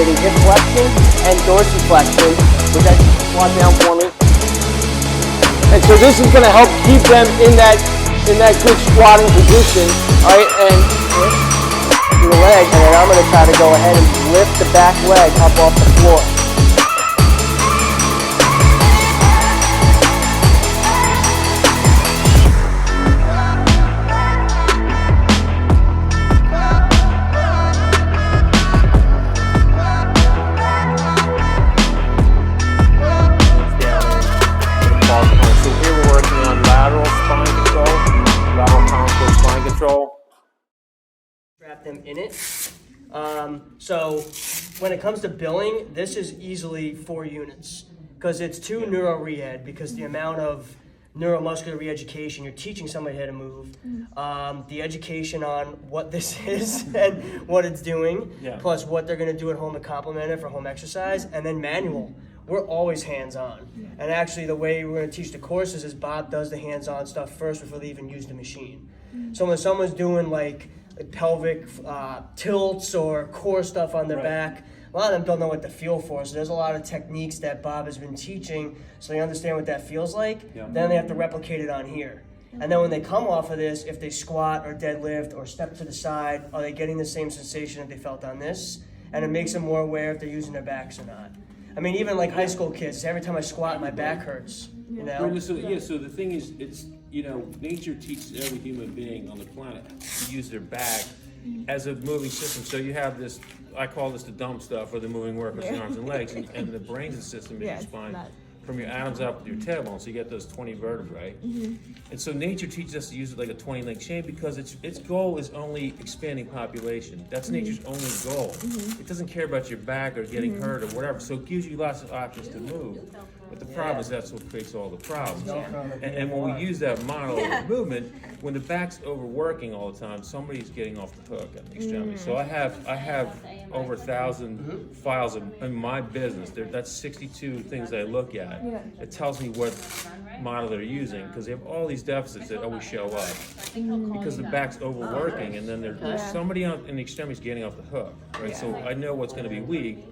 incorporating hip flexion and dorsiflexion, which I squat down for me. And so this is going to help keep them in that good squatting position, all right? And to the leg, and then I'm going to try to go ahead and lift the back leg up off the floor. Strap them in it. So when it comes to billing, this is easily 4 units because it's 2 neuro re-ed, because the amount of neuromuscular re-education, you're teaching somebody how to move, the education on what this is and what it's doing, plus what they're going to do at home to complement it for home exercise, and then manual. We're always hands-on. And actually the way we're going to teach the courses is Bob does the hands-on stuff first before they even use the machine. So when someone's doing like pelvic tilts or core stuff on their back, a lot of them don't know what to feel for. So there's a lot of techniques that Bob has been teaching so they understand what that feels like. Then they have to replicate it on here. And then when they come off of this, if they squat or deadlift or step to the side, are they getting the same sensation that they felt on this? And it makes them more aware if they're using their backs or not. I mean, even like high school kids, every time I squat, my back hurts, you know? So the thing is, it's, you know, nature teaches every human being on the planet to use their back as a moving system. So you have this, I call this the dumb stuff, or the moving work with the arms and legs, and the brain's system in your spine, from your atoms up to your tailbone, so you get those 20 vertebrae. And so nature teaches us to use it like a 20-link chain because its goal is only expanding population. That's nature's only goal. It doesn't care about your back or getting hurt or whatever, so it gives you lots of options to move. But the problem is that's what creates all the problems. And when we use that model of movement, when the back's overworking all the time, somebody's getting off the hook at the extremity. So I have over 1,000 files in my business. That's 62 things that I look at. It tells me what model they're using because they have all these deficits that always show up because the back's overworking, and then there's somebody in the extremity is getting off the hook, right? So I know what's going to be weak.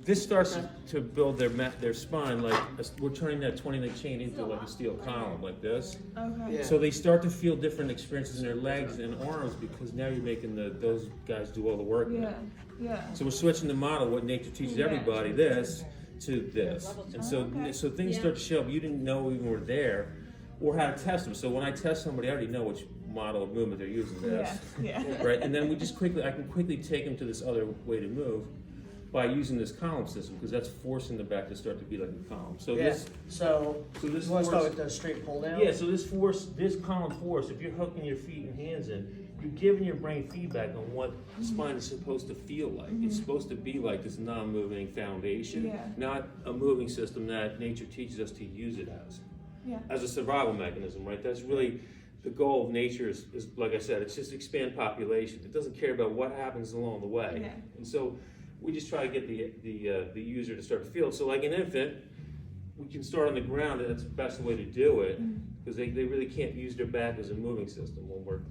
This starts to build their spine, like we're turning that 20-link chain into like a steel column, like this. So they start to feel different experiences in their legs and arms because now you're making those guys do all the work. So we're switching the model, what nature teaches everybody, this to this. And so things start to show up you didn't know even were there, or how to test them. So when I test somebody, I already know which model of movement they're using, this. Right? And then I can quickly take them to this other way to move by using this column system, because that's forcing the back to start to be like a column. So this you want to start with the straight pull down? Yeah, so this column force, if you're hooking your feet and hands in, you're giving your brain feedback on what the spine is supposed to feel like. It's supposed to be like this non-moving foundation, not a moving system that nature teaches us to use it as a survival mechanism, right? That's really the goal of nature is like I said, it's just expand population. It doesn't care about what happens along the way. And so we just try to get the user to start to feel it. So like an infant, we can start on the ground, and that's the best way to do it, because they really can't use their back as a moving system when we're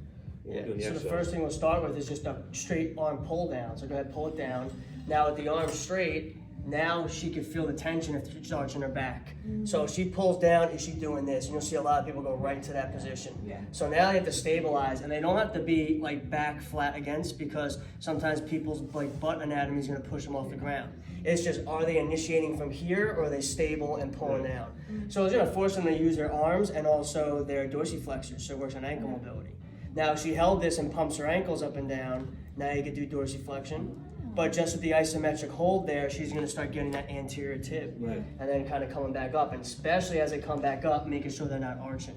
doing the exercise. So the first thing we'll start with is just a straight arm pull down. So go ahead, pull it down. Now with the arm straight, now she can feel the tension if she's arching her back. So if she pulls down, is she doing this? And you'll see a lot of people go right to that position. So now they have to stabilize, and they don't have to be like back flat against, because sometimes people's like butt anatomy is going to push them off the ground. It's just, are they initiating from here, or are they stable and pulling down? So it's going to force them to use their arms and also their dorsiflexors, so it works on ankle mobility. Now if she held this and pumps her ankles up and down, now you can do dorsiflexion. But just with the isometric hold there, she's going to start getting that anterior tip, and then kind of coming back up, and especially as they come back up, making sure they're not arching.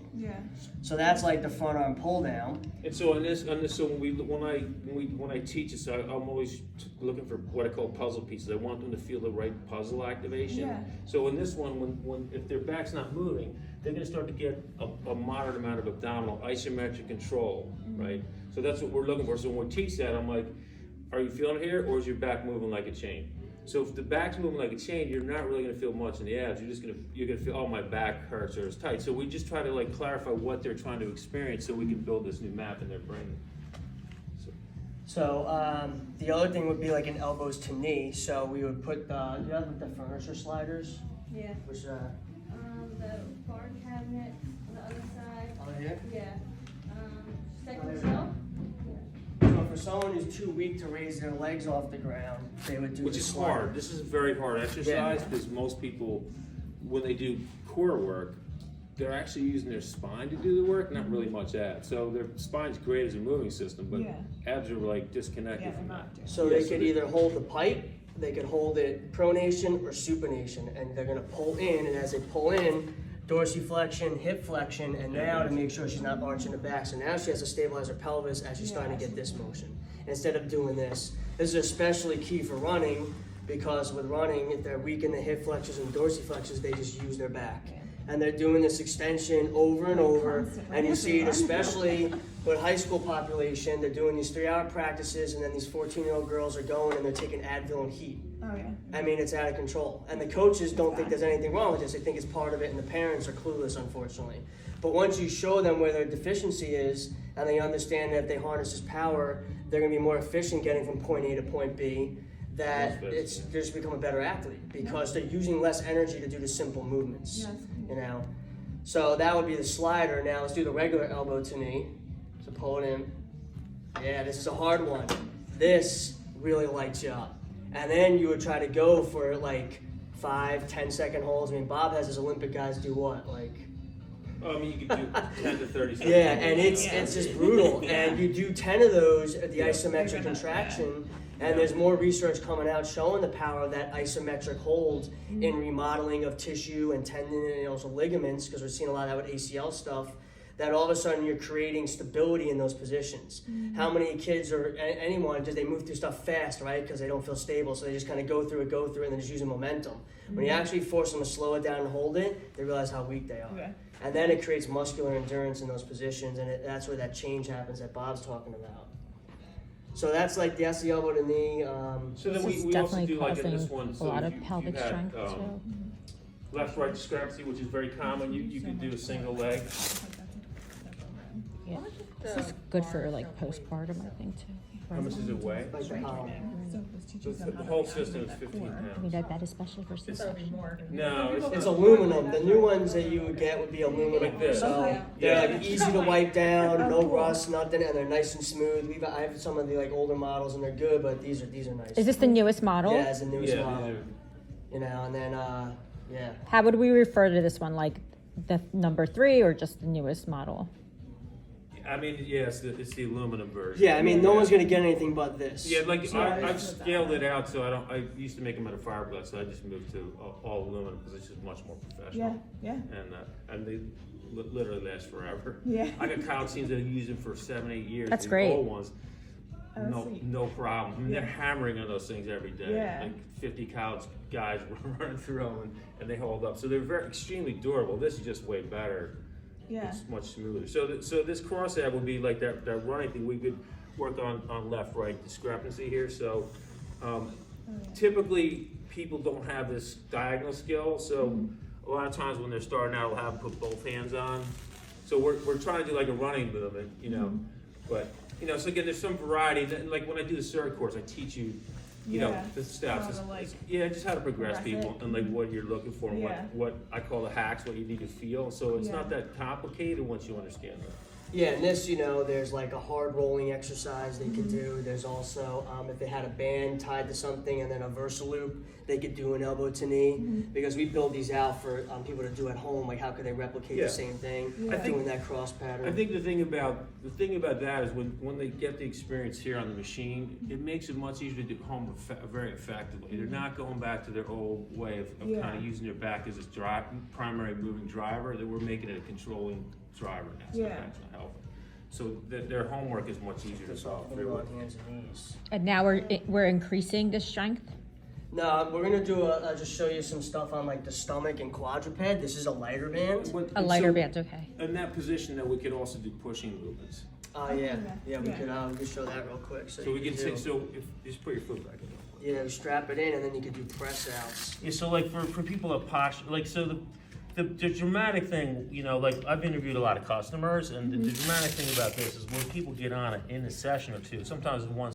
So that's like the front arm pull down. And so on this, so when I teach it, I'm always looking for what I call puzzle pieces. I want them to feel the right puzzle activation. So in this one, if their back's not moving, they're going to start to get a moderate amount of abdominal isometric control, right? So that's what we're looking for. So when we teach that, I'm like, are you feeling it here, or is your back moving like a chain? So if the back's moving like a chain, you're not really going to feel much in the abs. You're going to feel, oh, my back hurts or it's tight. So we just try to like clarify what they're trying to experience, so we can build this new map in their brain. So the other thing would be like an elbows to knee. So we would put you have like the furniture sliders, Yeah. which The bar cabinet on the other side. over here. Yeah. Second There we shelf. So for someone who's too weak to raise their legs off the ground, they would do Which the is slider. hard. This is a very hard exercise because most people, when they do core work, they're actually using their spine to do the work, not really much abs. So their spine's great as a moving system, but abs are like disconnected from that. So they could either hold the pipe, they could hold it pronation or supination, and they're gonna pull in, and as they pull in, dorsiflexion, hip flexion, and now to make sure she's not arching the back. So now she has to stabilize her pelvis as she's starting to get this motion, instead of doing this. This is especially key for running, because with running, if they're weak in the hip flexors and dorsiflexors, they just use their back. And they're doing this extension over and over, and you see it especially with high school population. They're doing these 3-hour practices, and then these 14-year-old girls are going and they're taking Advil and heat. Oh, yeah. I mean, it's out of control. And the coaches don't think there's anything wrong with this. They think it's part of it, and the parents are clueless, unfortunately. But once you show them where their deficiency is, and they understand that if they harness this power, they're gonna be more efficient getting from point A to point B, that they're just become a better athlete, because they're using less energy to do the simple movements. Yes. You know? So that would be the slider. Now let's do the regular elbow to knee. So pull it in. Yeah, this is a hard one. This really lights you up. And then you would try to go for like 5-10 second holds. I mean, Bob has his Olympic guys do what? Like, I mean, you could do 10 to 30 seconds. yeah, and it's just brutal. And you do 10 of those at the isometric contraction, and there's more research coming out showing the power that isometric holds in remodeling of tissue and tendon and also ligaments, because we're seeing a lot of that with ACL stuff, that all of a sudden you're creating stability in those positions. How many kids or anyone, just they move through stuff fast, right? Because they don't feel stable, so they just kind of go through it, and they're just using momentum. When you actually force them to slow it down and hold it, they realize how weak they are. Okay. And then it creates muscular endurance in those positions, and that's where that change happens that Bob's talking about. So that's the elbow to knee. So then This is we also definitely do like in this causing one, a so lot of if you pelvic had, strength too. left-right discrepancy, which is very common, you could do a single leg. Yeah. This is good for like postpartum, I think too. How much does it weigh? Like the column. So the whole system is 15 I mean, pounds. I bet especially for C-section. No, It's aluminum. The new ones that you would get would be aluminum. Like this. So they're like easy to wipe down, no rust, nothing, and they're nice and smooth. I have some of the like older models, and they're good, but these are nice. Is this the newest model? Yeah, it's the newest Yeah, model. yeah. You know, and then yeah. How would we refer to this one? Like the number 3 or just the newest model? I mean, yeah, it's the aluminum version. Yeah, I mean, no one's gonna get anything but this. Yeah, like I've scaled it out, so I used to make them out of fiberglass, so I just moved to all aluminum because it's just much more professional. Yeah. And they literally last forever. Yeah. I got college teams that have used them for 7-8 years. That's the great. Old ones, Oh, sweet. no problem. I mean, they're hammering on those things every day. Yeah. Like 50 college guys running through them, and they hold up. So they're very extremely durable. This is just way better. Yeah. It's much smoother. So this cross ab would be like that running thing. We could work on left-right discrepancy here. So typically people don't have this diagonal skill. So a lot of times when they're starting out, we'll have them put both hands on. So we're trying to do like a running movement, you know. But so again, there's some variety. And like when I do the circuit course, I teach you. You know, the steps. How to, Just how to progress people and like what you're looking for, and what I call the hacks, what you need to feel. So it's not that complicated once you understand that. Yeah, and this, there's like a hard rolling exercise they could do. There's also, if they had a band tied to something and then a Versaloop, they could do an elbow to knee. Because we build these out for people to do at home. Like, how could they replicate the same thing? I think- Doing that cross pattern. I think the thing about that is when they get the experience here on the machine, it makes it much easier to do home very effectively. They're not going back to their old way of kind of using their back as a primary moving driver. That we're making it a controlling driver now. So that's not helping. So their homework is much easier to solve. Put it on hands and knees. And now we're increasing the strength. No, we're gonna do just show you some stuff on like the stomach and quadruped. This is a lighter band. A lighter band, okay. In that position, that we could also do pushing movements. Yeah, we could show that real quick. So we can say, just put your foot back in. Yeah, we strap it in, and then you could do press outs. Yeah, so like for people that posture, like so the dramatic thing, like I've interviewed a lot of customers, and the dramatic thing about this is when people get on it in a session or two, sometimes in one